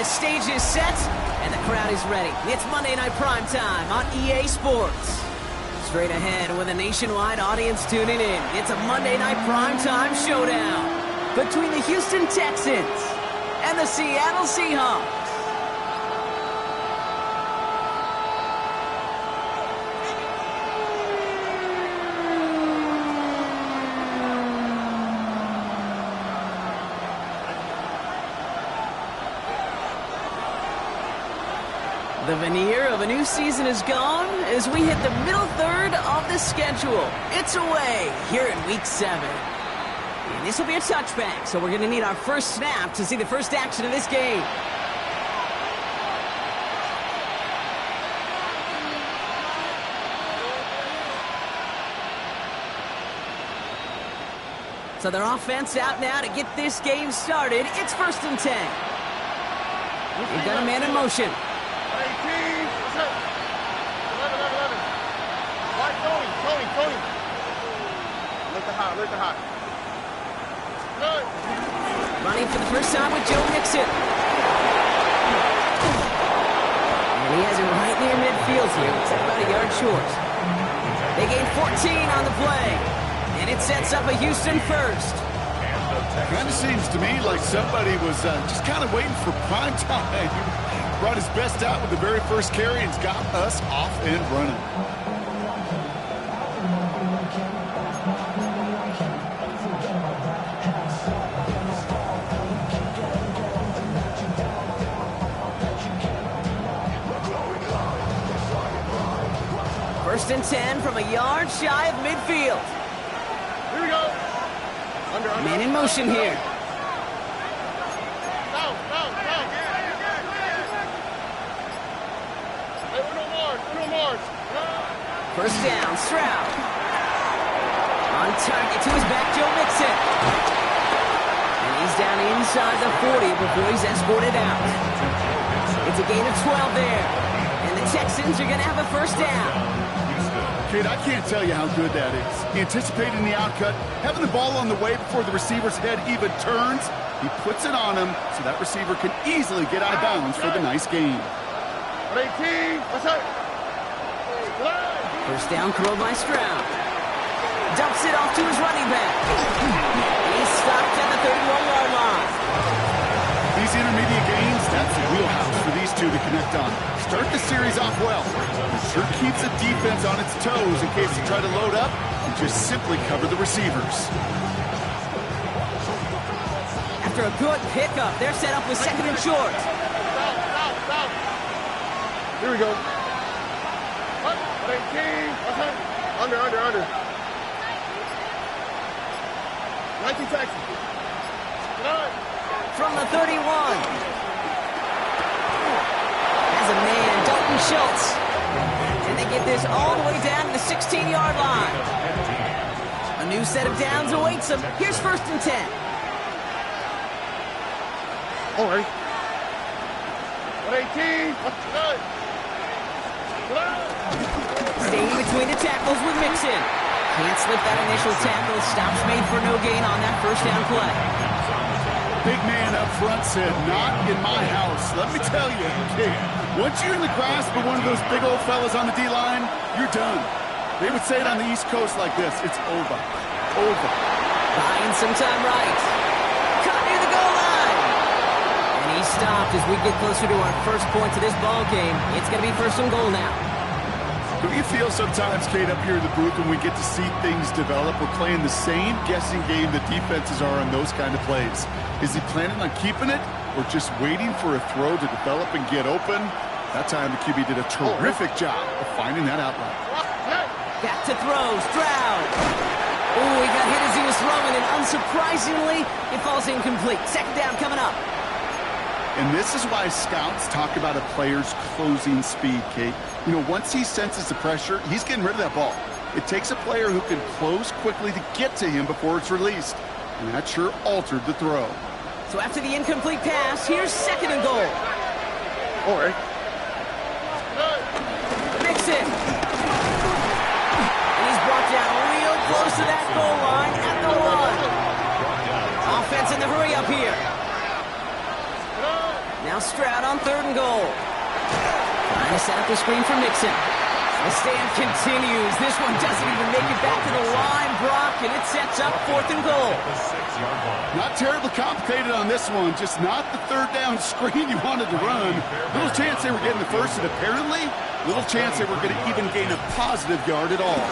stage is set, and the crowd is ready. It's Monday Night Primetime on EA Sports. Straight ahead with a nationwide audience tuning in, it's a Monday Night Primetime showdown between the Houston Texans and the Seattle Seahawks. The veneer of a new season is gone as we hit the middle third of the schedule. It's away here in Week 7. And this will be a touchback, so we're going to need our first snap to see the first action of this game. So their offense out now to get this game started. It's 1st and 10. They've got a man in motion. Tony. Look high. Good. Running for the first time with Joe Mixon. And he has it right near midfield here. It's about a yard short. They gain 14 on the play. And it sets up a Houston first. Kind of seems to me like somebody was just kind of waiting for prime time. Brought his best out with the very first carry and's got us off and running. First and 10 from a yard shy of midfield. Here we go. Under. Man in motion here. Down. Hey, Uno Mars. First down, Stroud. On target to his back, Joe Mixon. And he's down inside the 40 before he's escorted out. It's a gain of 12 there. And the Texans are going to have a first down. Kid, I can't tell you how good that is. Anticipating the outcut, having the ball on the way before the receiver's head even turns. He puts it on him so that receiver can easily get out of bounds for the nice gain. 18. What's up? First down throw by Stroud. Dumps it off to his running back. He's stopped at the 31-yard line. These intermediate gains, that's the wheelhouse for these two to connect on. Start the series off well. It sure keeps the defense on its toes in case they try to load up and just simply cover the receivers. After a good pickup, they're set up with 2nd and short. Stop. Here we go. 18. Under. 19 Texans. From the 31. As a man, Dalton Schultz. And they get this all the way down to the 16-yard line. A new set of downs awaits them. Here's 1st and 10. All right. 18. Staying between the tackles with Mixon. Can't slip that initial tackle. Stops made for no gain on that first down play. Big man up front said, not in my house. Let me tell you, kid, once you're in the grasp of one of those big old fellas on the D-line, you're done. They would say it on the East Coast like this, it's over. Buying some time right. Caught near the goal line. And he stopped as we get closer to our first points of this ball game. It's going to be 1st and goal now. Do you feel sometimes, Kate, up here in the booth when we get to see things develop, we're playing the same guessing game that defenses are on those kind of plays? Is he planning on keeping it or just waiting for a throw to develop and get open? That time the QB did a terrific job of finding that outlet. Back to throw, Stroud. Oh, he got hit as he was throwing, and unsurprisingly, it falls incomplete. 2nd down coming up. And this is why scouts talk about a player's closing speed, Kate. You know, once he senses the pressure, he's getting rid of that ball. It takes a player who can close quickly to get to him before it's released. And that sure altered the throw. So after the incomplete pass, here's 2nd and goal. All right. Mixon. And he's brought down real close to that goal line at the 1. Offense in the hurry up here. Now Now Stroud on 3rd and goal. Trying to set up the screen for Mixon. The stand continues. This one doesn't even make it back to the line, Brock, and it sets up 4th and goal. Not terribly complicated on this one, just not the 3rd down screen you wanted to run. Little chance they were getting the first, and apparently little chance they were going to even gain a positive yard at all.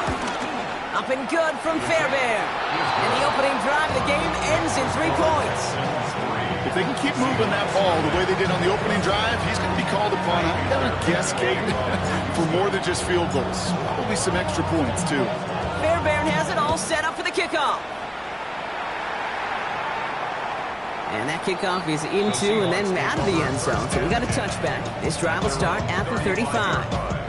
Up and good from Fairbairn. And the opening drive of the game ends in 3 points. If they can keep moving that ball the way they did on the opening drive, he's going to be called upon, I'm going to guess, Kate, for more than just field goals. Probably some extra points, too. Fairbairn has it all set up for the kickoff. And that kickoff is into and then out of the end zone. So we got a touchback. This drive will start at the 35.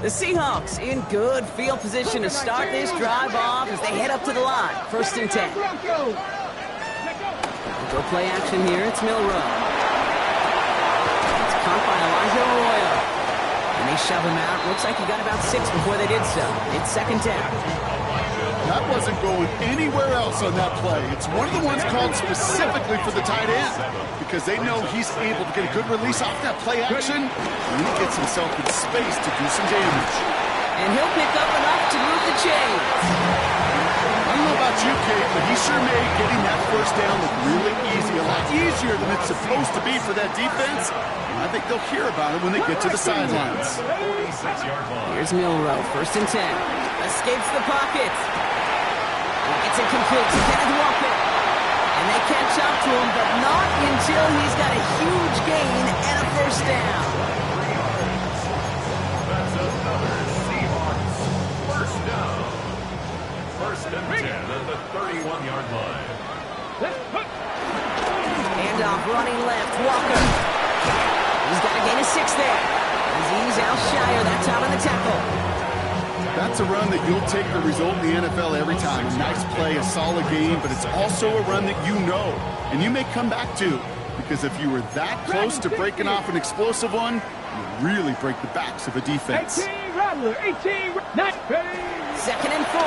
The Seahawks in good field position to start this drive off as they head up to the line. 1st and 10. Go play action here. It's Milrow. It's caught by Elijah Arroyo. And they shove him out. Looks like he got about 6 before they did so. It's 2nd down. That wasn't going anywhere else on that play. It's one of the ones called specifically for the tight end because they know he's able to get a good release off that play action, and he gets himself in space to do some damage. And he'll pick up enough to move the chains. I don't know about you, Kate, but he sure made getting that 1st down look really easy, a lot easier than it's supposed to be for that defense. And I think they'll hear about it when they get to the sidelines. Here's Milrow, 1st and 10. Escapes the pocket. It's incomplete to Kenneth Walker. And they catch up to him, but not until he's got a huge gain and a 1st down. That's another Seahawks 1st down. 1st and 10 at the 31-yard line. Handoff running left, Walker. He's got a gain of 6 there. As he's outshire that time on the tackle. That's a run that you'll take the result in the NFL every time. A nice play, a solid game, but it's also a run that you know and you may come back to because if you were that close to breaking off an explosive one, you really break the backs of a defense. 18 Rattler, 18, 2nd and 4.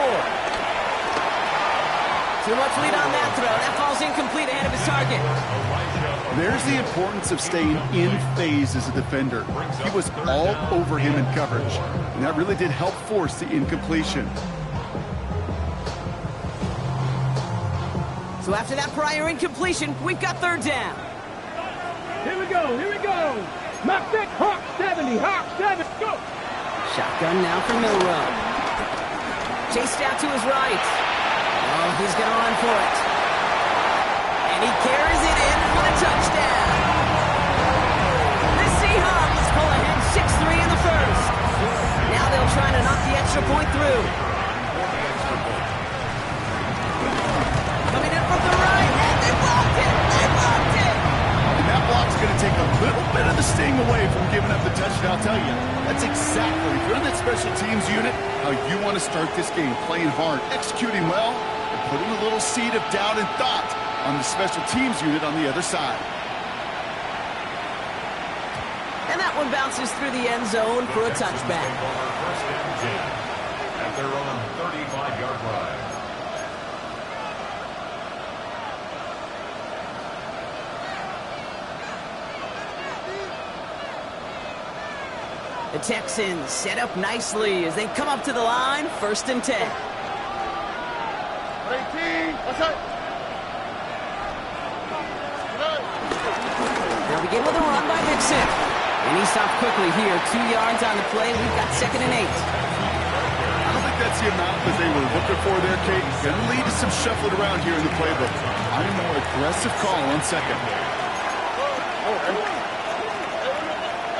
Too much lead on that throw. That falls incomplete ahead of his target. There's the importance of staying in phase as a defender. He was all over him in coverage, and that really did help force the incompletion. So after that prior incompletion, we've got 3rd down. Here we go, here we go. Knock that, Hawk 70, Hawk 7, go. Shotgun now for Milrow. Chased out to his right. Oh, he's going to run for it. And he carries it in for the touchdown. The Seahawks pull ahead 6-3 in the 1st. Now they'll try to knock the extra point through. Coming in from the right, and they blocked it! They blocked it! And that block's going to take a little bit of the sting away from giving up the touchdown. I'll tell you, that's exactly, if you're in that special teams unit, how you want to start this game. Playing hard, executing well, and putting a little seed of doubt and thought on the special teams unit on the other side. And that one bounces through the end zone for a touchback. 1st and 10 at their own 35-yard line. The Texans set up nicely as they come up to the line, 1st and 10. 18, what's up? They'll begin with a run by Mixon. And he stopped quickly here. 2 yards on the play. We've got 2nd and 8. I don't think that's the amount that they were looking for there, Kate. Going to lead to some shuffling around here in the playbook. I am more aggressive call on 2nd.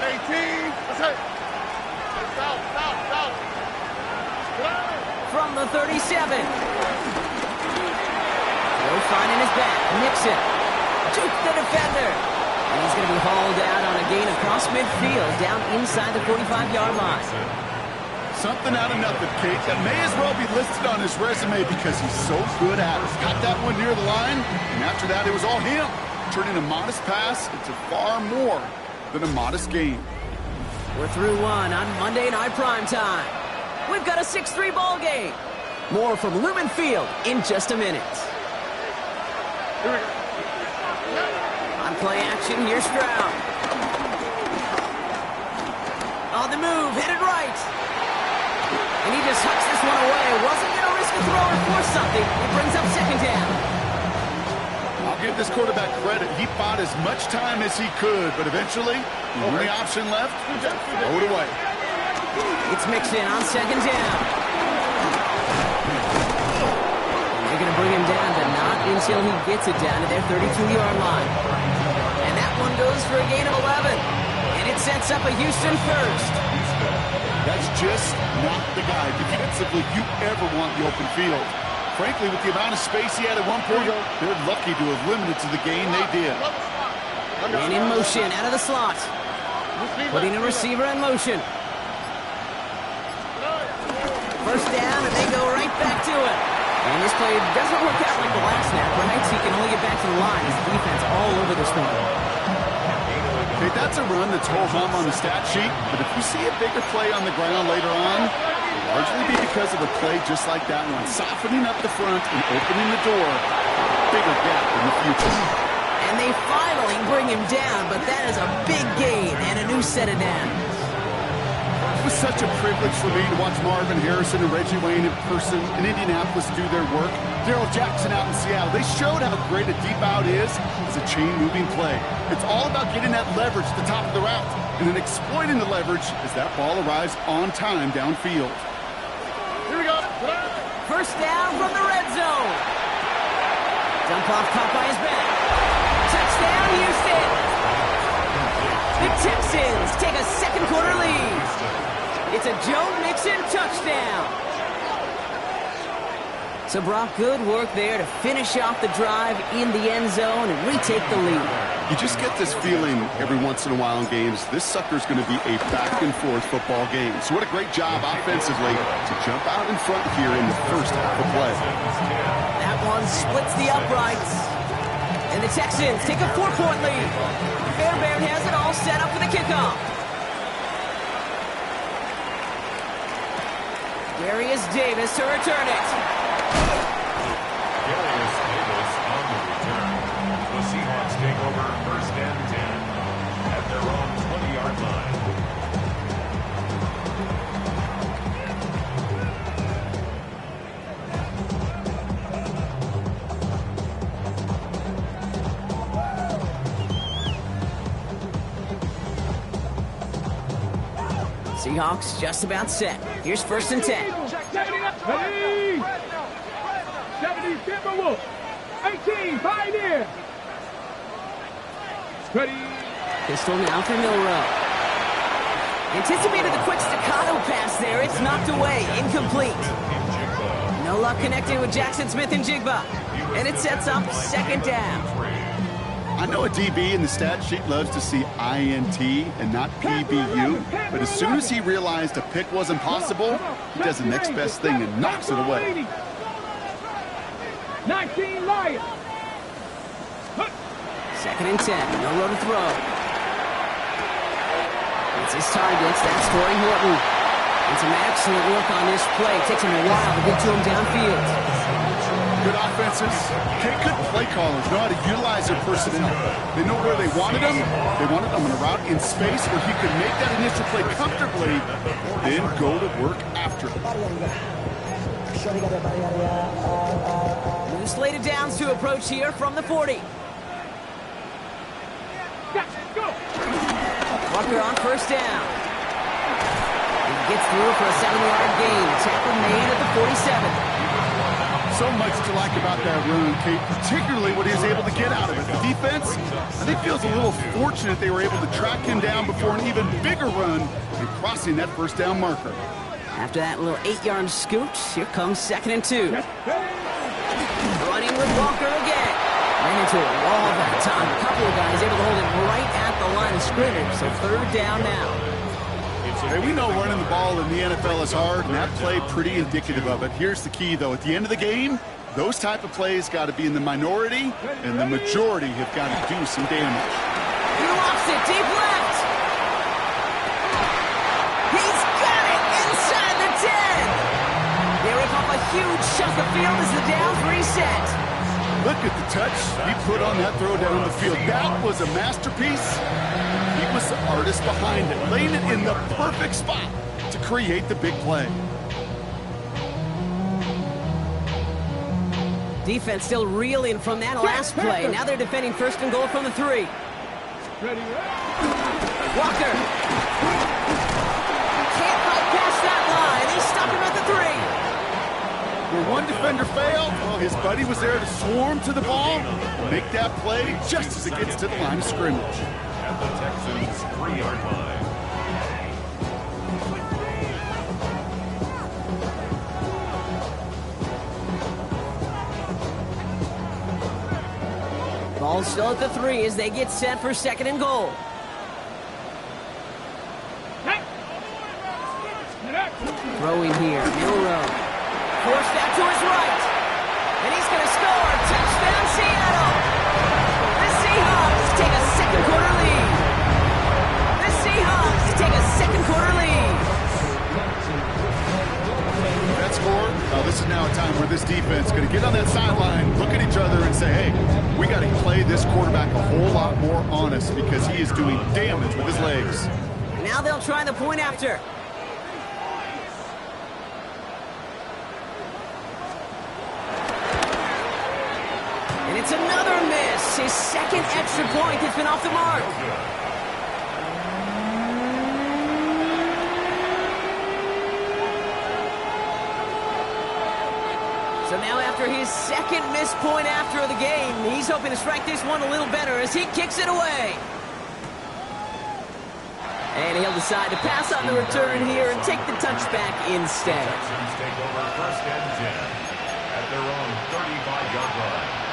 18, what's up? Stop. From the 37. No finding his back. Mixon. Juke the defender. And he's going to be hauled out on a gain across midfield down inside the 45-yard line. Something out of nothing, Kate. That may as well be listed on his resume because he's so good at it. Got that one near the line, and after that, it was all him. Turning a modest pass into far more than a modest game. We're through one on Monday Night Primetime. We've got a 6-3 ball game. More from Lumen Field in just a minute. On play action, here's Stroud. On the move, headed right. And he just hucks this one away. Wasn't going to risk a throw or force something. It brings up second down. I'll give this quarterback credit. He fought as much time as he could, but eventually, the only option left was to throw it away. It's Mixon on second down. They're going to bring him down, but not until he gets it down to their 32-yard line. And that one goes for a gain of 11. And it sets up a Houston first. That's just not the guy defensively you ever want the open field. Frankly, with the amount of space he had at one point, they're lucky to have limited to the gain they did. And in motion, out of the slot. Putting a receiver in motion. First down, and they go right back to it. And this play doesn't work out like the last snap, right? So you can only get back to the line as the defense all over this one. Okay, that's a run that's ho-hum on the stat sheet, but if you see a bigger play on the ground later on, it'll largely be because of a play just like that one, softening up the front and opening the door for a bigger gap in the future. And they finally bring him down, but that is a big gain and a new set of downs. It was such a privilege for me to watch Marvin Harrison and Reggie Wayne in person in Indianapolis do their work. Darrell Jackson out in Seattle. They showed how great a deep out is as a chain-moving play. It's all about getting that leverage at the top of the route and then exploiting the leverage as that ball arrives on time downfield. Here we go. First down from the red zone. Dump off caught by his back. Touchdown, Houston. The Texans take a second quarter lead. It's a Joe Mixon touchdown. So, Brock, good work there to finish off the drive in the end zone and retake the lead. You just get this feeling every once in a while in games, this sucker's going to be a back-and-forth football game. So what a great job offensively to jump out in front here in the first half of play. That one splits the uprights. And the Texans take a 4-point lead. Fairbairn has it all set up for the kickoff. Darius Davis to return it. Darius Davis on the return. The Seahawks take over first and 10 at their own 20-yard line. Seahawks just about set. Here's first and 10. Ready? 70 Timberwolves. 18 Pioneer. Ready? Pistol now for Milrow. Anticipated the quick staccato pass there. It's knocked away. Incomplete. No luck connecting with Jackson Smith and Jigba. And it sets up second down. I know a DB in the stat sheet loves to see INT and not PBU, but as soon as he realized a pick wasn't possible, he does the next best thing and knocks it away. 19 Lions. Second and 10. No road to throw. It's his targets. That's Torrey Horton. And some excellent work on this play. Takes him a while to get to him downfield. Good offenses. Good play callers know how to utilize their personnel. They know where they wanted them. They wanted them on a route in space where he could make that initial play comfortably, then go to work after it. New slated downs to approach here from the 40. Walker on first down. He gets through for a 7-yard gain. Tackle made at the 47. So much to like about that run, Kate, particularly what he was able to get out of it. The defense, I think, feels a little fortunate they were able to track him down before an even bigger run and crossing that first down marker. After that little 8-yard scoot, here comes second and 2. Running with Walker again. Ran into a wall that time. A couple of guys able to hold him right at the line of scrimmage, so third down now. Hey, we know running the ball in the NFL is hard, and that play pretty indicative of it. Here's the key, though. At the end of the game, those type of plays got to be in the minority, and the majority have got to do some damage. He lofts it deep left. He's got it inside the 10. They rip off a huge chunk of field as the downs reset. Look at the touch he put on that throw down the field. That was a masterpiece. He was the artist behind it, laying it in the perfect spot to create the big play. Defense still reeling from that last play. Now they're defending first and goal from the 3. Walker. Can't fight past that line. They stop him at the 3. Where one defender failed, well, his buddy was there to swarm to the ball, make that play just as it gets to the line of scrimmage. At the Texans' 3-yard line. Ball still at the 3 as they get set for second and goal. Throwing here, Milrow. Forced out to his right. And he's going to score. Touchdown, Seattle. The Seahawks take a second quarter lead. The Seahawks take a second quarter lead. That score, this is now a time where this defense is going to get on that sideline, look at each other and say, hey, we got to play this quarterback a whole lot more honest because he is doing damage with his legs. Now they'll try the point after. And it's another miss. His second extra point has been off the mark. So now after his second missed point after the game, he's hoping to strike this one a little better as he kicks it away. And he'll decide to pass on the return here and take the touchback instead. The Texans take over first and 10 at their own 35-yard line.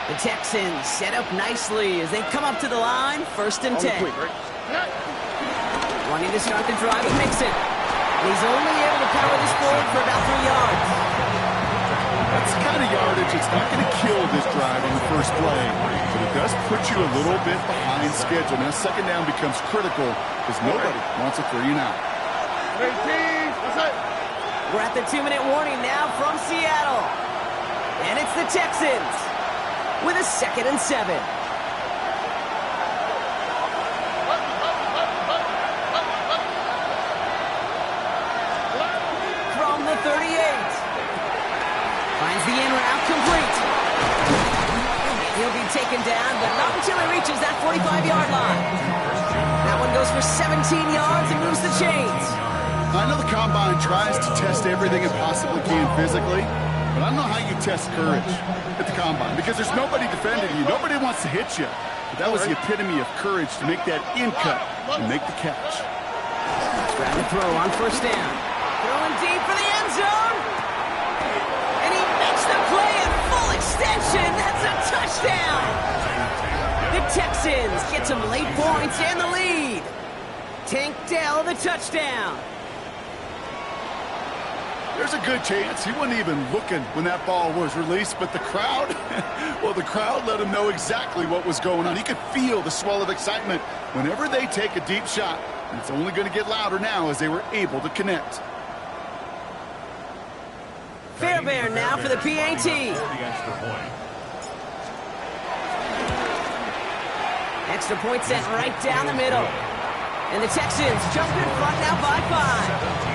The Texans set up nicely as they come up to the line, first and 10. Wanting to start the drive with Mixon. He's only able to power this forward for about 3 yards. That's the kind of yardage. It's not going to kill this drive on the first play, but it does put you a little bit behind schedule. Now, second down becomes critical because nobody wants a 3-and-out. We're at the 2-minute warning now from Seattle. And it's the Texans with a second and 7. From the 38. Finds the in route complete. He'll be taken down, but not until he reaches that 45-yard line. That one goes for 17 yards and moves the chains. I know the Combine tries to test everything it possibly can physically, but I don't know how you test courage at the Combine because there's nobody defending you. Nobody wants to hit you. But that was the epitome of courage to make that in cut and make the catch. Grab the throw on first down. Throwing deep for the end zone. And he makes the play at full extension. That's a touchdown. The Texans get some late points and the lead. Tank Dell the touchdown. There's a good chance he wasn't even looking when that ball was released, but the crowd, well, the crowd let him know exactly what was going on. He could feel the swell of excitement whenever they take a deep shot, and it's only going to get louder now as they were able to connect. Fairbairn now for the PAT. Extra point set right down the middle. And the Texans jump in front now by 5.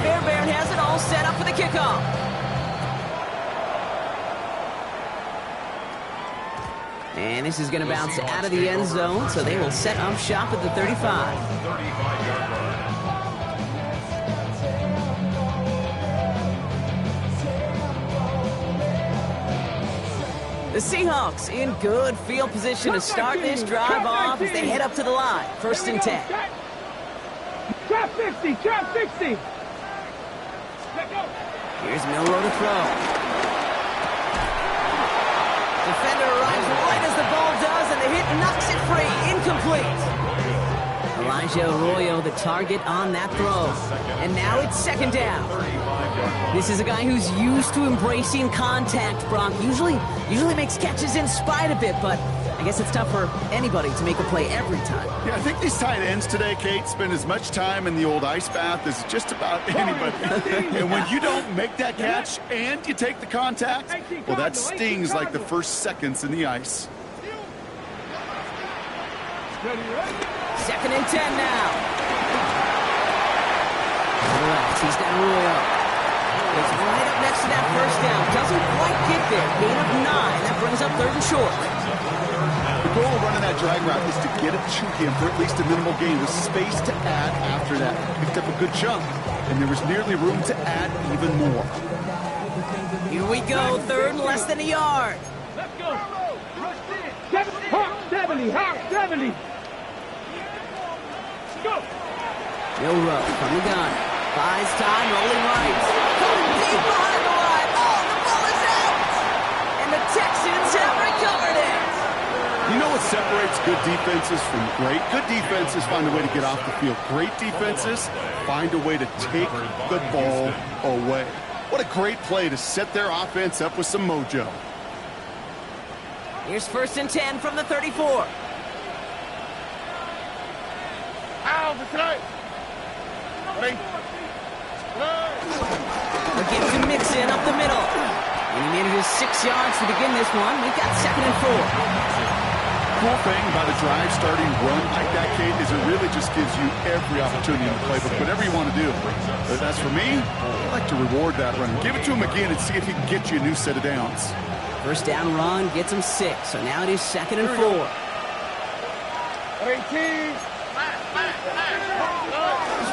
Fairbairn has it all set up for the kickoff. And this is going to bounce out of the end zone, so they will set up shop at the 35. The Seahawks in good field position to start this drive off as they head up to the line. First and 10. Trap 60, trap 60. Here's Milrow to throw. Defender arrives right as the ball does, and the hit knocks it free. Incomplete. Elijah Arroyo, the target on that throw. And now it's second down. This is a guy who's used to embracing contact, Brock. Usually makes catches in spite of it, but I guess it's tough for anybody to make a play every time. Yeah, I think these tight ends today, Kate, spend as much time in the old ice bath as just about anybody. And when you don't make that catch and you take the contact, well, that stings like the first seconds in the ice. Second and 10 now. To the left, he's down Arroyo. It's right up next to that first down. Doesn't quite get there. Gain of 9. That brings up third and short. The goal of running that drag route is to get it to him for at least a minimal gain with space to add after that. Picked up a good chunk, and there was nearly room to add even more. Here we go. Third and less than a yard. Let's go. Hawk 70. Hawk 70. Go. Yoro from the gun. Buys time, rolling right. Coming deep behind the line. Oh, the ball is out. And the Texans have recovered it. You know what separates good defenses from great? Good defenses find a way to get off the field. Great defenses find a way to take the ball away. What a great play to set their offense up with some mojo. Here's first and 10 from the 34. Again to Mixon up the middle. And he manages 6 yards to begin this one. We've got second and 4. Cool thing about a drive starting run like that, Kate, is it really just gives you every opportunity to play with whatever you want to do. But as for me, I like to reward that run. Give it to him again and see if he can get you a new set of downs. First down run gets him 6. So now it is second and 4. 18.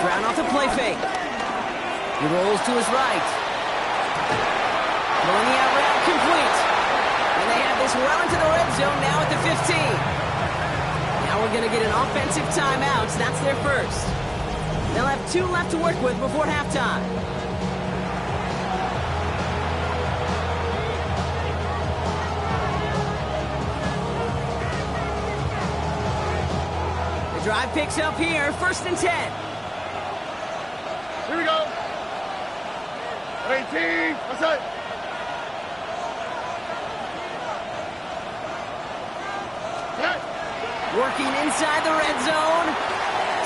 Stroud off the play fake. He rolls to his right. Throwing the out route complete. And they have this well into the red zone now at the 15. Now we're going to get an offensive timeout. So that's their first. They'll have 2 left to work with before halftime. The drive picks up here. First and 10. Here we go. 18. What's that? Working inside the red zone.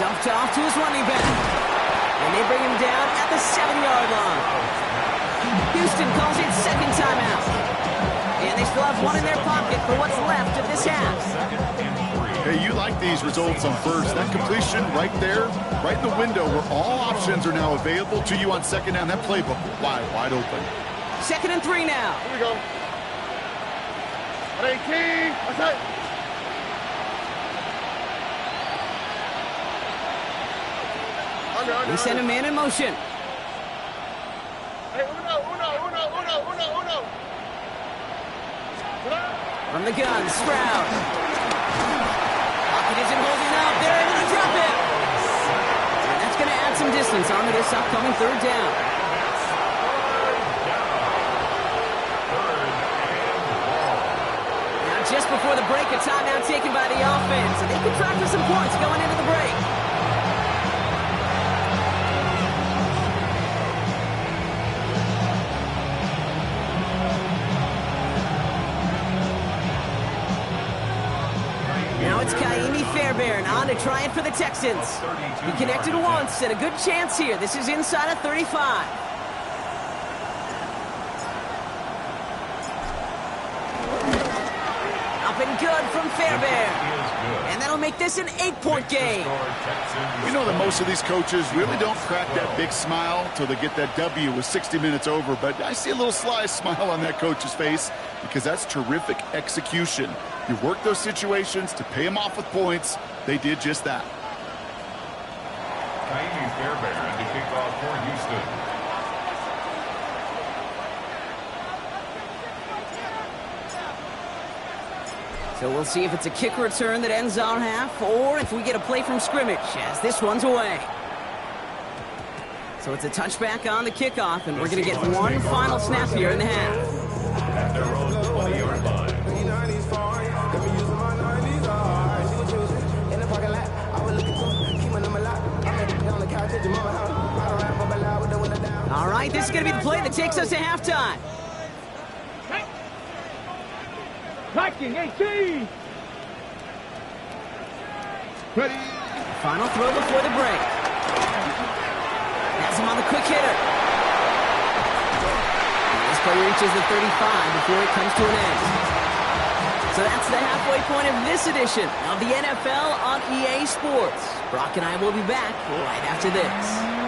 Dumped off to his running back. And they bring him down at the 7-yard line. Houston calls it second timeout. And they still have one in their pocket for what's left of this half. Hey, you like these results on first. That completion right there, right in the window where all options are now available to you on second down. That playbook wide open. Second and 3 now. Here we go. 18. What's that? They send a man in motion. Hey, uno. From the gun, Stroud. Pocket isn't holding up. They're able to drop it. And that's going to add some distance onto this upcoming third down. Now just before the break, a timeout taken by the offense. And they can try for some points going into the break. Fairbairn on to try it for the Texans. He connected once and a good chance here. This is inside of 35. Up and good from Fairbairn. And that'll make this an 8-point game. You know that most of these coaches really don't crack that big smile till they get that W with 60 minutes over, but I see a little sly smile on that coach's face because that's terrific execution. You work those situations to pay them off with points. They did just that. Fairbairn to kick off for Houston. So we'll see if it's a kick return that ends our half or if we get a play from scrimmage as this one's away. So it's a touchback on the kickoff, and we're going to get one final snap here in the half. At their own 20-yard line. takes us to halftime. Viking 18. Ready. Final throw before the break. Has him on the quick hitter. This play reaches the 35 before it comes to an end. So that's the halfway point of this edition of the NFL on EA Sports. Brock and I will be back right after this.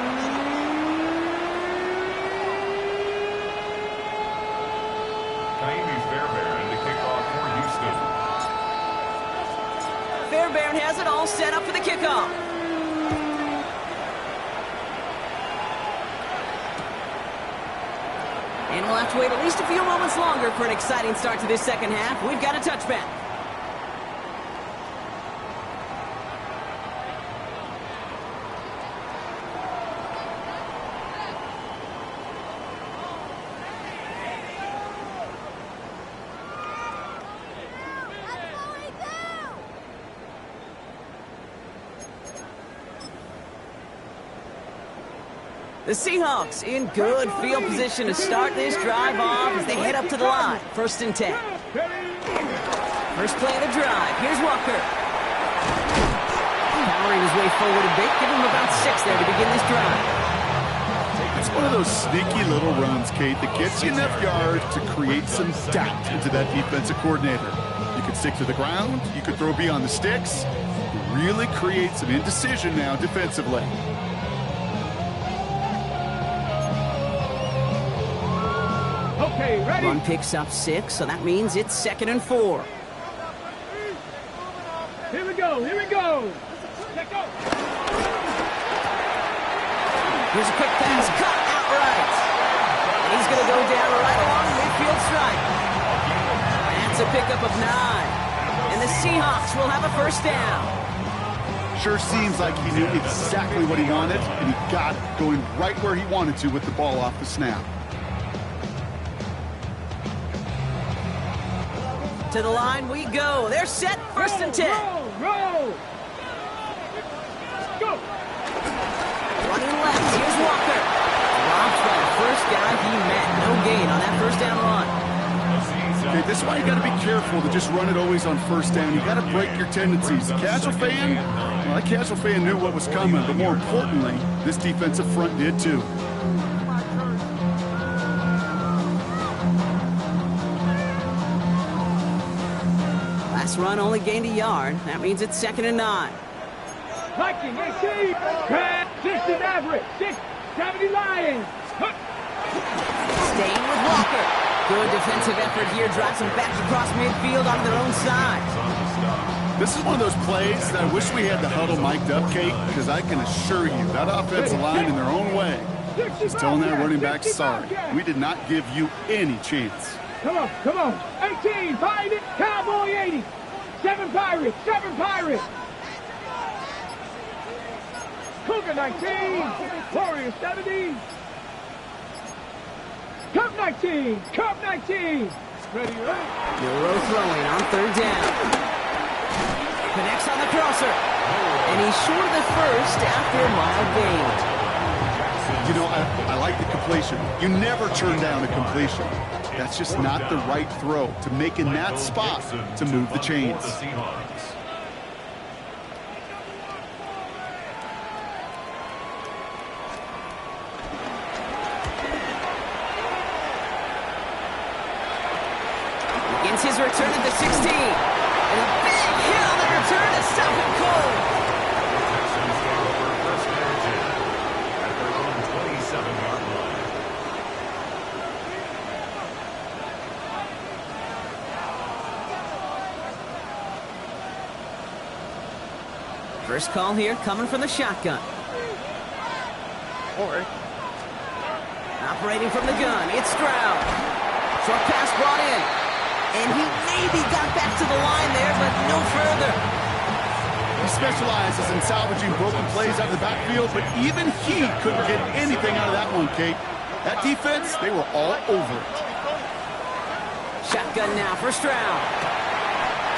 Fairbairn has it all set up for the kickoff. And we'll have to wait at least a few moments longer for an exciting start to this second half. We've got a touchback. The Seahawks in good field position to start this drive off as they head up to the line. 1st and 10. First play of the drive. Here's Walker. Powering his way forward a bit. Give him about 6 there to begin this drive. It's one of those sneaky little runs, Kate, that gets you enough yards to create some doubt into that defensive coordinator. You could stick to the ground. You could throw beyond the sticks. Really create some indecision now defensively. Okay, ready? Run picks up 6, so that means it's 2nd and 4. Here we go, here we go. Let's go. Here's a quick pass, cut outright. And he's going to go down right along the midfield stripe. That's a pickup of 9. And the Seahawks will have a 1st down. Sure seems like he knew exactly what he wanted, and he got it, going right where he wanted to with the ball off the snap. To the line we go. They're set. 1st and 10. Roll. Go. Running left. Here's Walker. Dropped by the first guy he met. No gain on that 1st down run. Okay, this is why you got to be careful to just run it always on 1st down. You got to break your tendencies. Casual fan, well, that casual fan knew what was coming, but more importantly, this defensive front did too. Last run only gained a yard. That means it's 2nd and 9. Viking 18. Pass. 60 average. 670 Lions. Staying with Walker. Good defensive effort here. Drives them back across midfield on their own side. This is one of those plays that I wish we had the huddle mic'd up, Kate, because I can assure you that offensive line in their own way is telling that running back, sorry, we did not give you any chance. Come on, come on. 18, find it. Cowboy 80. 7 Pirates, 7 Pirates. Cougar 19. Warrior 70. Cup 19. Cup 19. Ready, ready. Milrow throwing on 3rd down. Connects on the crosser. And he's short of the 1st after a mild gain. You know, I like the completion. You never turn down a completion. That's just not the right throw to make in that spot to move the chains. Begins his return at the 16. And a big hit on the return to stop him cold. First call here coming from the shotgun. Operating from the gun, it's Stroud. Short pass brought in. And he maybe got back to the line there, but no further. He specializes in salvaging broken plays out of the backfield, but even he couldn't get anything out of that one, Kate. That defense, they were all over it. Shotgun now for Stroud.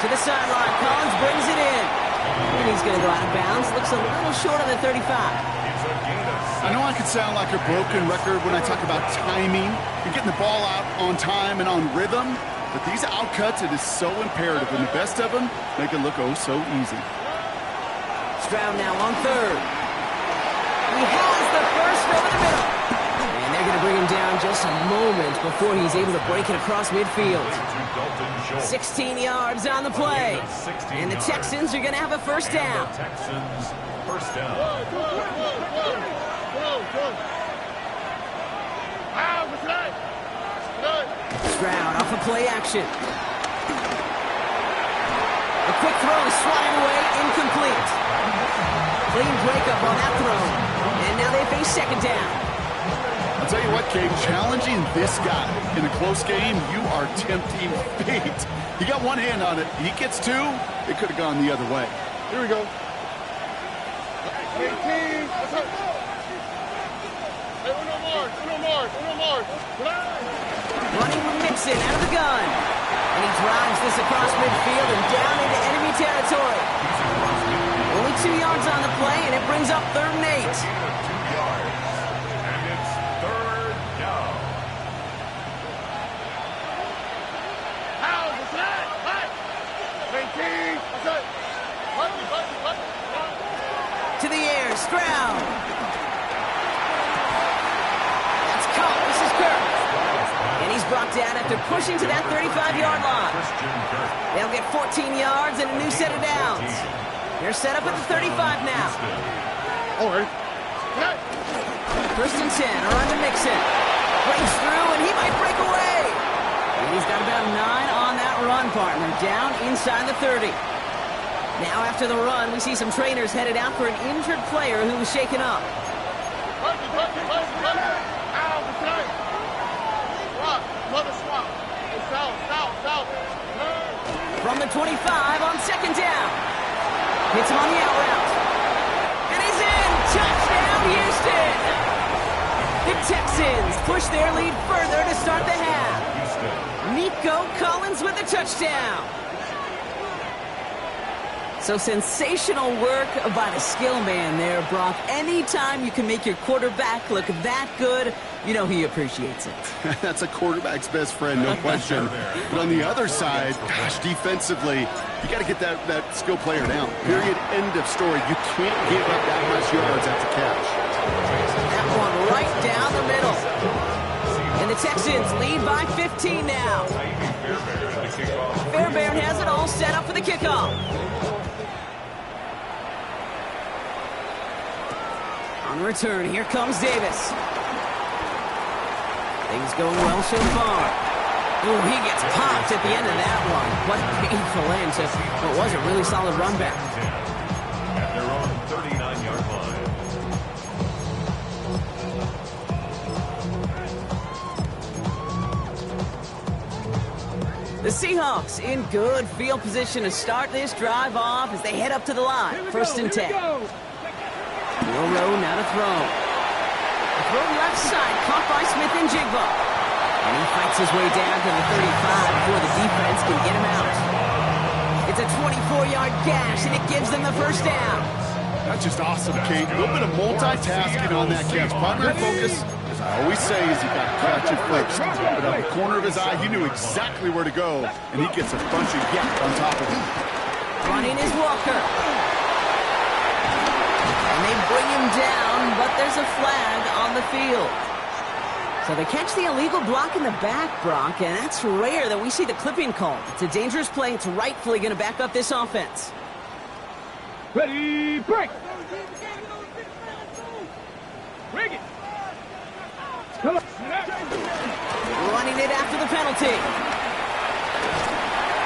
To the sideline, Collins brings it in. And he's going to go out of bounds. Looks a little short on the 35. It's a gain of I know I could sound like a broken record when I talk about timing and getting the ball out on time and on rhythm, but these outcuts, it is so imperative, and the best of them make it look oh so easy. Stroud now on third. He has the first over the middle. And they're going to bring him down just a moment before he's able to break it across midfield. 16 yards on the play. And the Texans are going to have a first down. Texans, first down. Stroud off of play action. A quick throw is swatted away, incomplete. Clean breakup on that throw. And now they face second down. I'll tell you what, Kate, challenging this guy in a close game, you are tempting fate. He got one hand on it. He gets two. It could have gone the other way. Here we go. 18. Hey, uno more. Running with Mixon out of the gun. And he drives this across midfield and down into enemy territory. Only 2 yards on the play, and it brings up 3rd and 8. 2 yards. And it's 3rd down. To the air, Stroud. That's caught. This is Kirk. And he's brought down after pushing to that 35-yard line. They'll get 14 yards and a new set of downs. They're set up at the 35 now. All right. First and 10, around to Mixon. Breaks through, and he might break away. And he's got about 9 on that run, partner. Down inside the 30. Now after the run, we see some trainers headed out for an injured player who was shaken up. From the 25 on second down. Hits him on the out route. And he's in! Touchdown, Houston! The Texans push their lead further to start the half. Nico Collins with a touchdown. So sensational work by the skill man there, Brock. Anytime you can make your quarterback look that good, you know he appreciates it. That's a quarterback's best friend, no question. But on the other side, gosh, defensively, you got to get that skill player down. Period, end of story. You can't give up that much yards at the catch. That one right down the middle. And the Texans lead by 15 now. Fairbairn has it all set up for the kickoff. On return, here comes Davis. Things going well so far. Ooh, he gets popped at the end of that one. What a painful end to what was a really solid run back. At their own 39-yard line. The Seahawks in good field position to start this drive off as they head up to the line. First and 10. Rowe now to throw. The throw left side, caught by Smith and Jigba. And he fights his way down to the 35 before the defense can get him out. It's a 24-yard gash, and it gives them the first down. That's just awesome, Kate. A little bit of multitasking on that catch. Primary focus, as I always say, is you got to catch it first. But out the corner of his eye, he knew exactly where to go, and he gets a bunch of yak on top of him. Running is Walker. They bring him down, but there's a flag on the field. So they catch the illegal block in the back, Brock, and that's rare that we see the clipping call. It's a dangerous play. It's rightfully going to back up this offense. Ready, break! Bring it! Come on. Running it after the penalty.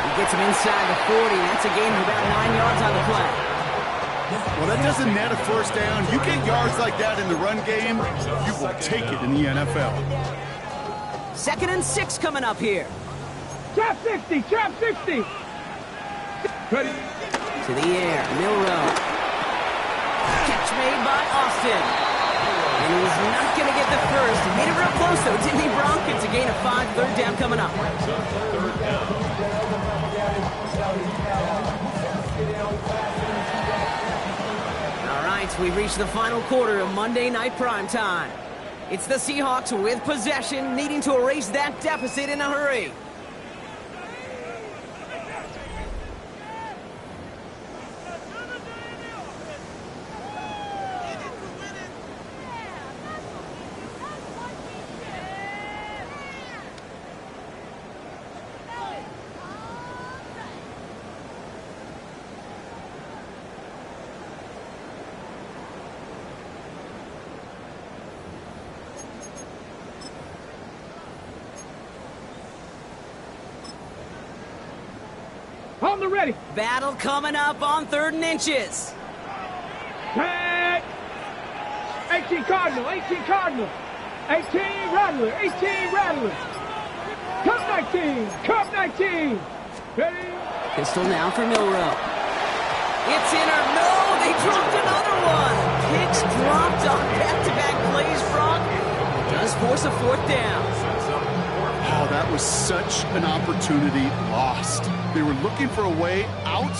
He gets him inside the 40. That's a gain of about 9 yards on the play. Well, that doesn't net a first down. You get yards like that in the run game, you will take it in the NFL. 2nd and 6 coming up here. Trap 60, trap 60! Ready? To the air, Milrow. Catch made by Austin. And he's not going to get the first. He made it real close, though, didn't he, Bronk? It's a gain of 5, 3rd down coming up. Third down. right, we've reached the final quarter of Monday Night Primetime. It's the Seahawks with possession, needing to erase that deficit in a hurry. On the ready. Battle coming up on 3rd and inches. Tag. 18 Cardinal, 18 Cardinal. 18 Rattler, 18 Rattler. Cup 19, Cup 19. Ready? Pistol now for Milrow. It's in or no, they dropped another one. Picks dropped on back-to-back plays, Brock. Does force a 4th down. Oh, that was such an opportunity lost. They were looking for a way out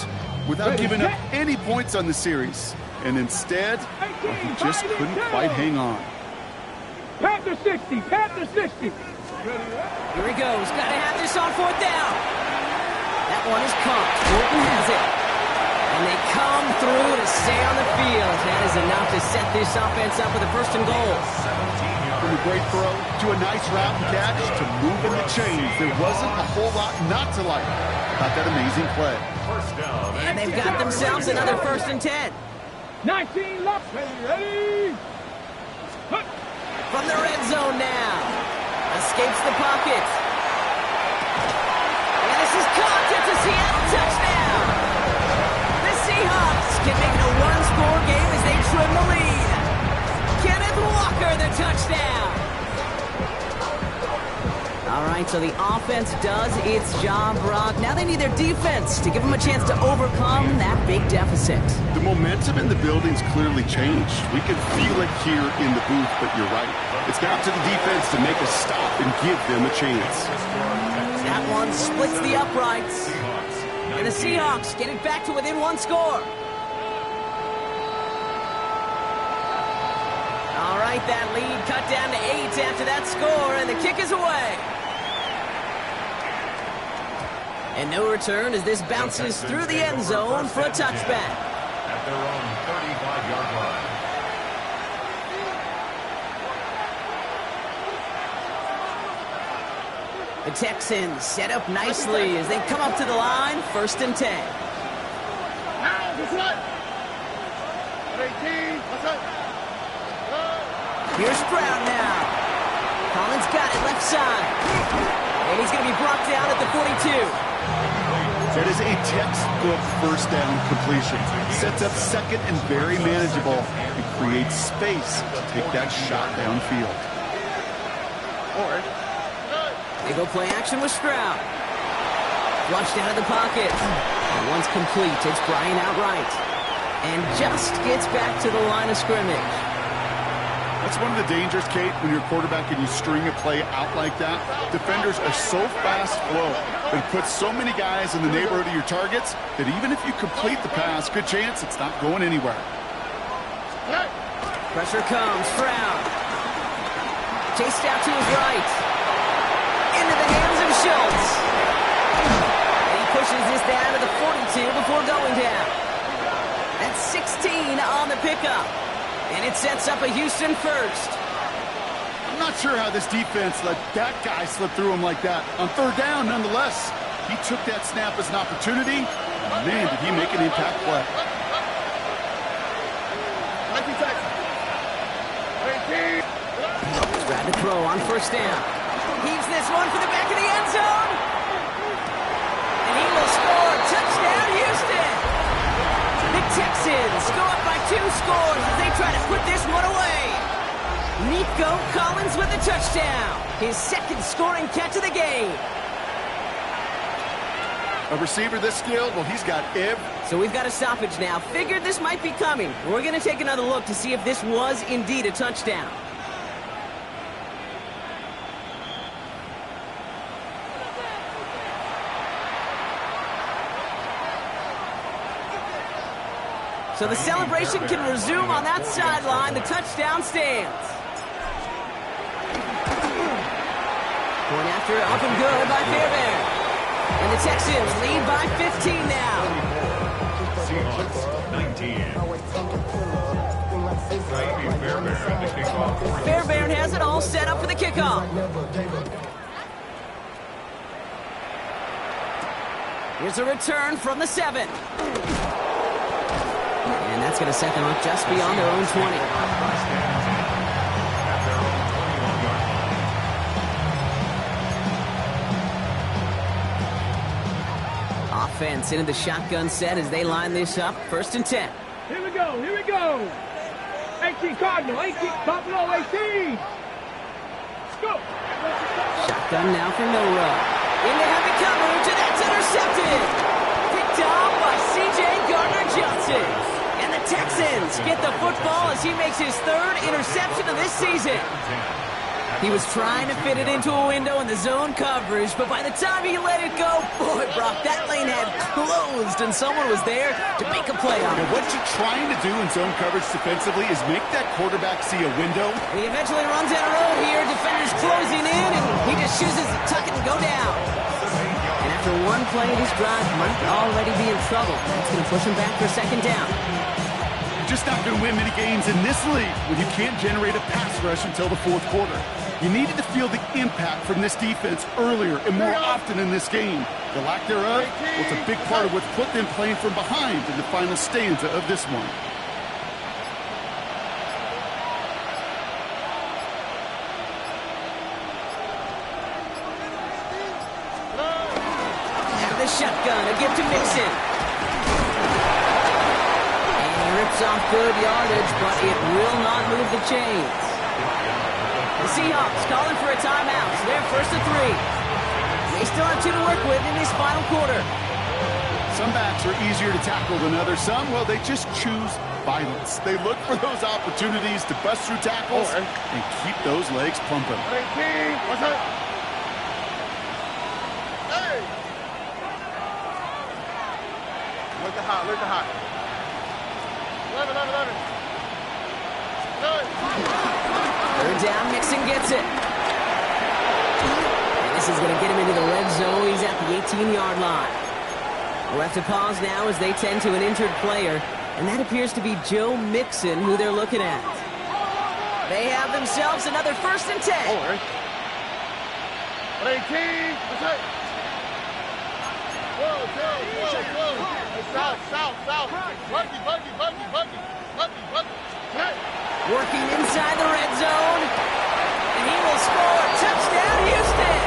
without giving up any points on the series. And instead, he just couldn't quite hang on. Panther 60, Panther 60. Here he goes. Got to have this on 4th down. That one is caught. Morton has it. And they come through to stay on the field. That is enough to set this offense up with a 1st and goal. From a great throw to a nice route and catch to moving the chains. There wasn't a whole lot not to like about that amazing play. And they've got themselves another 1st and 10. 19 left. Ready? From the red zone now. Escapes the pocket. And this is caught. It's a Seattle touchdown. The Seahawks can make it a 1-score game as they trim the lead. Kenneth Walker, the touchdown. All right, so the offense does its job, Brock. Now they need their defense to give them a chance to overcome that big deficit. The momentum in the building's clearly changed. We can feel it here in the booth, but you're right. It's now to the defense to make a stop and give them a chance. That one splits the uprights. And the Seahawks get it back to within 1 score. All right, that lead cut down to 8 after that score, and the kick is away. And no return as this bounces through the end zone for a touchback. At their own 35-yard line. The Texans set up nicely as they come up to the line, 1st and 10. Here's Stroud now. Collins got it left side. And he's going to be brought down at the 42. That is a textbook 1st down completion. Sets up 2nd and very manageable and creates space to take that shot downfield. They go play action with Stroud. Flushed out of the pocket. And once complete, it's Brian outright. And just gets back to the line of scrimmage. That's one of the dangers, Kate, when you're a quarterback and you string a play out like that. Defenders are so fast flow and put so many guys in the neighborhood of your targets that even if you complete the pass, good chance it's not going anywhere. Pressure comes. Stroud. Chased out to his right. Into the hands of Schultz. And he pushes this down to the 42 before going down. That's 16 on the pickup. And it sets up a Houston 1st. I'm not sure how this defense let that guy slip through him like that. On 3rd down, nonetheless, he took that snap as an opportunity. And man, did he make an impact play. Grab the throw on 1st down. Heaves this one for the back of the end zone. And he will score. Touchdown, Houston. The Texans go up by 2 scores as they try to put this one away. Nico Collins with a touchdown. His 2nd scoring catch of the game. A receiver this skilled, well, he's got So we've got a stoppage now. Figured this might be coming. We're going to take another look to see if this was indeed a touchdown. So the celebration can resume on that sideline. The touchdown stands. Point after, up and good by Fairbairn. And the Texans lead by 15 now. Seahawks 19. Fairbairn to kick off. Fairbairn has it all set up for the kickoff. Here's a return from the 7. And that's going to set them up just beyond their own 20. Offense into the shotgun set as they line this up. 1st and 10. Here we go, here we go. 18 Cardinal, 18 Buffalo, 18. Let's go. Shotgun now for Milrow. Into heavy coverage, and that's intercepted. Picked off by C.J. Gardner-Johnson. And the Texans get the football as he makes his 3rd interception of this season. He was trying to fit it into a window in the zone coverage, but by the time he let it go, boy, Brock, that lane had closed, and someone was there to make a play on it. What you're trying to do in zone coverage defensively is make that quarterback see a window. And he eventually runs down a road here. Defenders closing in, and he just chooses to tuck it and go down. And after one play, this drive might already be in trouble. That's going to push him back for a 2nd down. You're just not going to win many games in this league when you can't generate a pass rush until the 4th quarter. You needed to feel the impact from this defense earlier and more often in this game. The lack thereof was a big part of what put them playing from behind in the final stanza of this one. Out of the shotgun, a gift to Mixon. And he rips off good yardage, but it will not move the chains. The Seahawks calling for a timeout. So they're 1st and 3. They still have 2 to work with in this final quarter. Some backs are easier to tackle than others. Some, well, they just choose violence. They look for those opportunities to bust through tackles and keep those legs pumping. 18. What's up? Hey! Look at hot, look at hot. 11. 3rd down, Mixon gets it. And this is going to get him into the red zone. He's at the 18-yard line. We'll have to pause now as they tend to an injured player, and that appears to be Joe Mixon, who they're looking at. They have themselves another 1st and 10. All right. 18. What's up? Whoa. South. Buggy. Hey. Working inside the red zone. And he will score. Touchdown, Houston.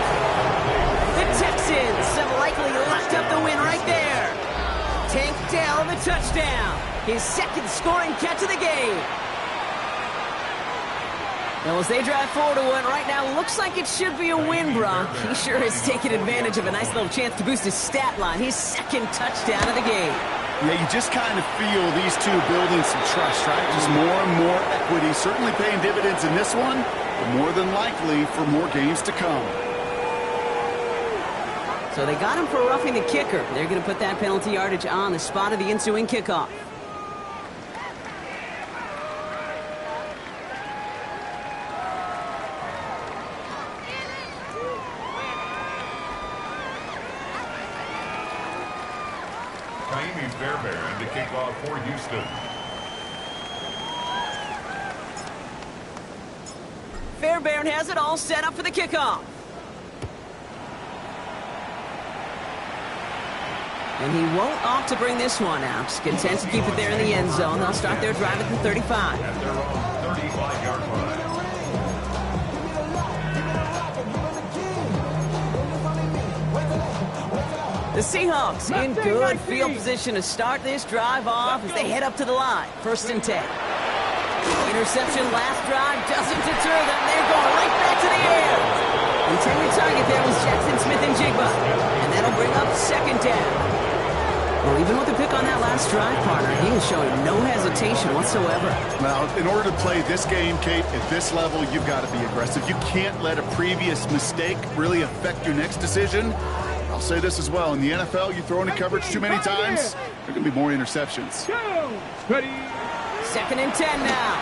The Texans have likely locked up the win right there. Tank Dell, the touchdown. His 2nd scoring catch of the game. Now, as they drive forward to one right now, looks like it should be a win, Brock. He sure has taken advantage of a nice little chance to boost his stat line. His 2nd touchdown of the game. Yeah, you just kind of feel these two building some trust, right? Just more and more equity. Certainly paying dividends in this one, but more than likely for more games to come. So they got him for roughing the kicker. They're going to put that penalty yardage on the spot of the ensuing kickoff. Fairbairn to kick off for Houston. Fairbairn has it all set up for the kickoff. And he won't opt to bring this one out. Content to keep it there in the end zone. They'll start their drive at the 35. At their own 35-yard line. The Seahawks in good field position to start this drive off as they head up to the line. 1st and 10. Interception last drive doesn't deter them. They're going right back to the air. Intended target there was Jackson Smith and Jigba. And that'll bring up 2nd down. Well, even with the pick on that last drive, partner, he is showing no hesitation whatsoever. Well, in order to play this game, Kate, at this level, you've got to be aggressive. You can't let a previous mistake really affect your next decision. I'll say this as well. In the NFL, you throw into coverage too many times, there are going to be more interceptions. Go. Ready. 2nd and 10 now.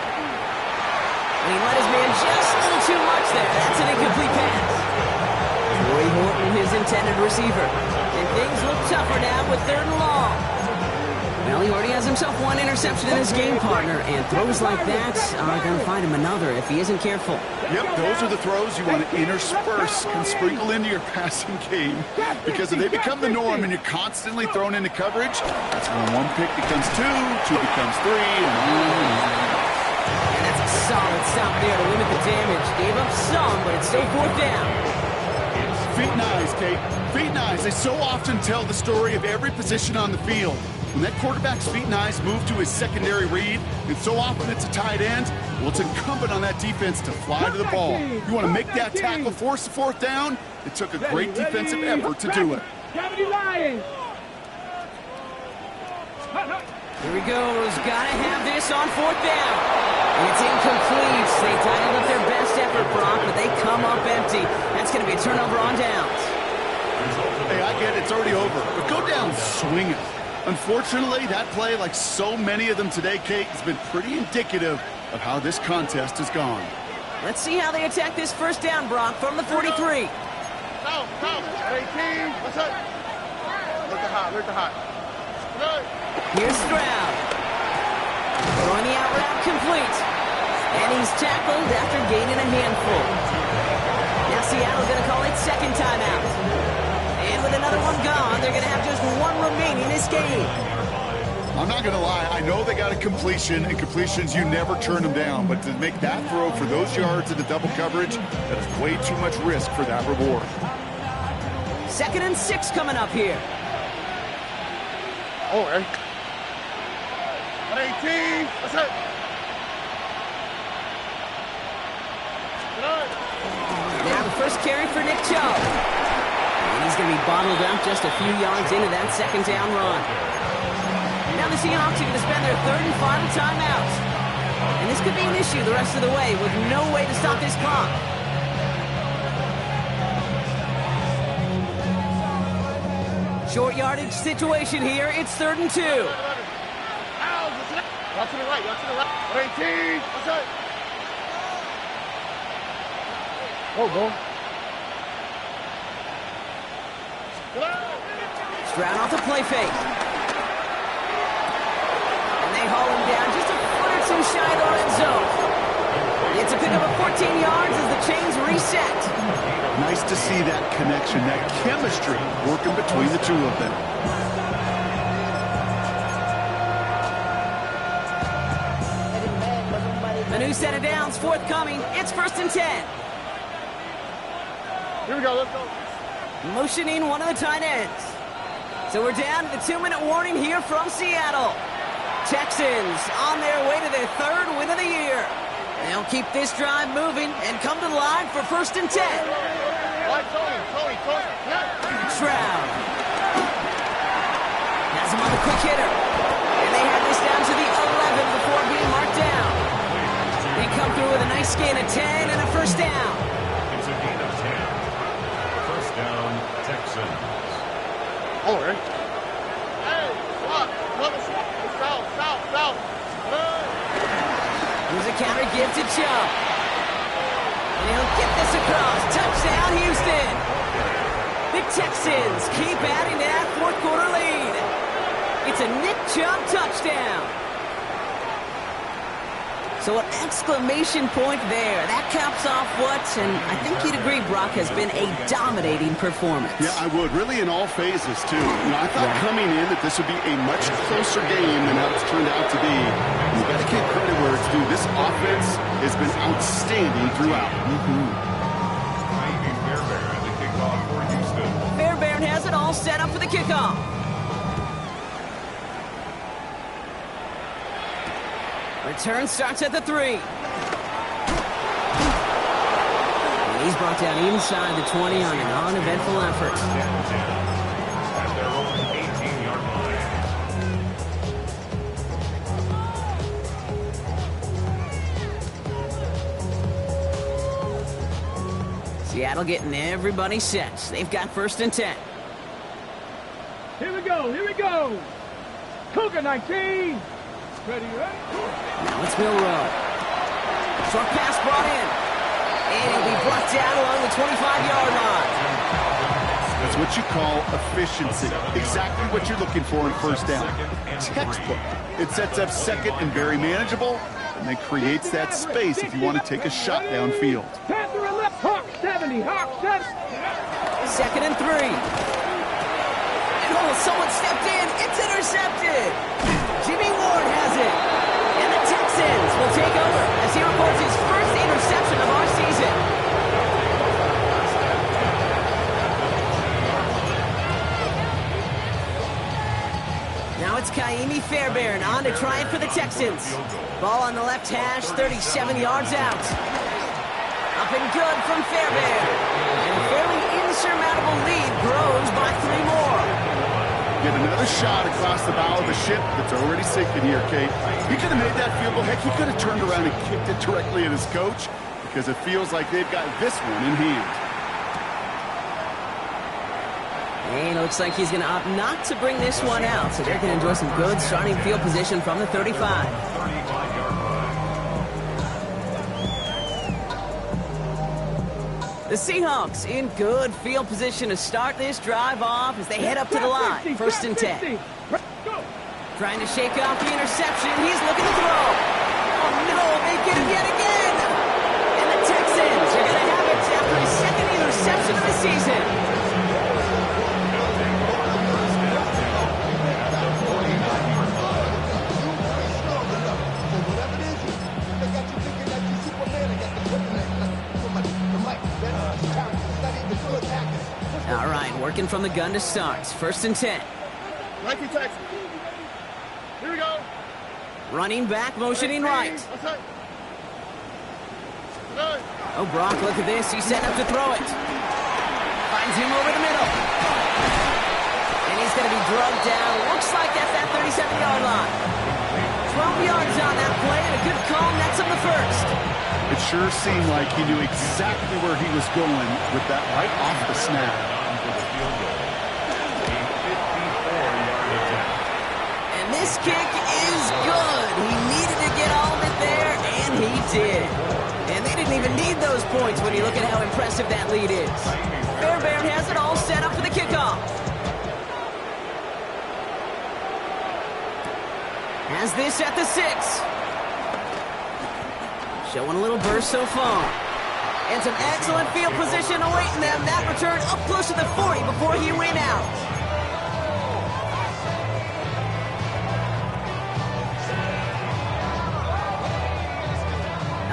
And he let his man just a little too much there. That's an incomplete pass. Troy Horton, his intended receiver. And things look tougher now with 3rd and long. Well, he already has himself 1 interception in his game, partner, and throws like that are going to find him another if he isn't careful. Yep, those are the throws you want to intersperse and sprinkle into your passing game, because if they become the norm and you're constantly thrown into coverage, that's when 1 pick becomes 2, 2 becomes 3, and on. And that's a solid stop there to limit the damage. Gave up some, but it's still 4th down. Feet and eyes, Kate. Feet and eyes. They so often tell the story of every position on the field. When that quarterback's feet and eyes move to his secondary read, and so often it's a tight end, well, it's incumbent on that defense to fly to the ball. You want to make that tackle, force the 4th down? It took a great defensive effort to do it. Here he goes. Got to have this on 4th down. And it's incomplete. They dialed up their best effort, Brock, but they come up empty. That's going to be a turnover on downs. Hey, I get it. It's already over. But go down swinging. Unfortunately, that play, like so many of them today, Kate, has been pretty indicative of how this contest has gone. Let's see how they attack this 1st down, Brock, from the 43. Go. 18. What's up? Look the hot. Here's Stroud. Throwing the out route complete. And he's tackled after gaining a handful. Now Seattle's going to call it 2nd timeout. And with another one gone, they're going to have just 1 remaining in this game. I'm not going to lie. I know they got a completion, and completions, you never turn them down. But to make that throw for those yards in the double coverage, that is way too much risk for that reward. 2nd and 6 coming up here. Oh, 18. What's up? Now the first carry for Nick Chubb. And he's going to be bottled up just a few yards into that 2nd down run. Now the Seahawks are going to spend their 3rd and final timeout. And this could be an issue the rest of the way with no way to stop this clock. Short yardage situation here. It's 3rd and 2. Y'all to the right. 18. What's up? Oh, go. Stroud off the play fake. And they haul him down just a foot or 2 shy of the red zone. It's a pickup of 14 yards as the chains reset. Nice to see that connection, that chemistry working between the 2 of them. A new set of downs forthcoming. It's 1st and 10. Here we go. Let's go. Motioning one of the tight ends. So we're down to the 2-minute warning here from Seattle. Texans on their way to their 3rd win of the year. They'll keep this drive moving and come to the line for 1st and 10. Tony. Stroud has him on the quick hitter. And they have this down to the 11 before being marked down. They come through with a nice gain of 10 and a 1st down. It's a gain of 10. 1st down, Texans. Oh, right. Hey, swap. South. Here's a counter give to Chubb. And he'll get this across. Touchdown, Houston. The Texans keep adding to that 4th quarter lead. It's a Nick Chubb touchdown. So an exclamation point there. That caps off what, and I think you'd agree, Brock, has been a dominating performance. Yeah, I would. Really in all phases, too. I thought coming in that this would be a much closer game than how it's turned out to be. You've got to give credit where it's due. This offense has been outstanding throughout. Fairbairn, the kickoff for Houston. Fairbairn has it all set up for the kickoff. Return starts at the 3. And he's brought down inside the 20 on an uneventful effort. At their own 18-yard line. Seattle getting everybody set. They've got 1st and 10. Here we go. Cougar 19. Ready, ready. Now it's Milrow. Short pass brought in. And he'll be brought down along the 25-yard line. That's what you call efficiency. Exactly what you're looking for in first down. Textbook. It sets up second and very manageable, and then creates that space if you want to take a shot downfield. Panther and left. Hawk 70. Hawk 70. 2nd and 3. And oh, someone stepped in. It's intercepted. Jimmy Ward has it. And the Texans will take over as he reports his first interception of our season. Now it's Kaimi Fairbairn on to try it for the Texans. Ball on the left hash, 37 yards out. Up and good from Fairbairn. And a fairly insurmountable lead grows by 3 more. Get another shot across the bow of the ship that's already sinking here, Kate. He could have made that field goal. Heck, he could have turned around and kicked it directly at his coach because it feels like they've got this one in hand. And it looks like he's going to opt not to bring this one out, so they're going to enjoy some good starting field position from the 35. The Seahawks in good field position to start this drive off as they head up to the line. 1st and 10. Trying to shake off the interception. He's looking to throw. Oh, no, they get him yet again. And the Texans are going to have it after his 2nd interception of the season. All right, working from the gun to start. 1st and 10. Nike Texas. Here we go. Running back, motioning right. Outside. Oh, Brock, look at this. He's set up to throw it. Finds him over the middle. And he's going to be drugged down. Looks like that's that 37-yard line. 12 yards on that play, and a good call nets him the 1st. It sure seemed like he knew exactly where he was going with that right off the snap. And this kick is good. He needed to get all of it there, and he did. And they didn't even need those points when you look at how impressive that lead is. Fairbairn has it all set up for the kickoff. Has this at the 6. Showing a little burst so far. And some excellent field position awaiting them. That return up close to the 40 before he ran out.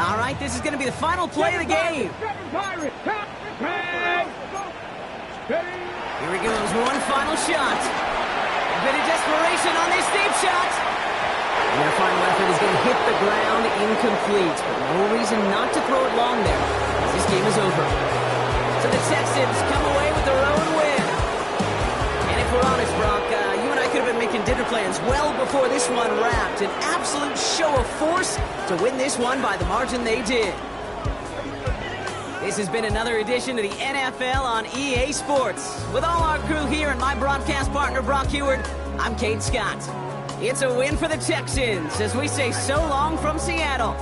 All right, this is going to be the final play of the game. Here he goes, one final shot. A bit of desperation on this deep shot. And their final effort is going to hit the ground incomplete, but no reason not to throw it long there, as this game is over. So the Texans come away with their own win. And if we're honest, Brock, you and I could have been making dinner plans well before this one wrapped. An absolute show of force to win this one by the margin they did. This has been another edition of the NFL on EA Sports. With all our crew here and my broadcast partner, Brock Heward, I'm Kate Scott. It's a win for the Texans as we say so long from Seattle.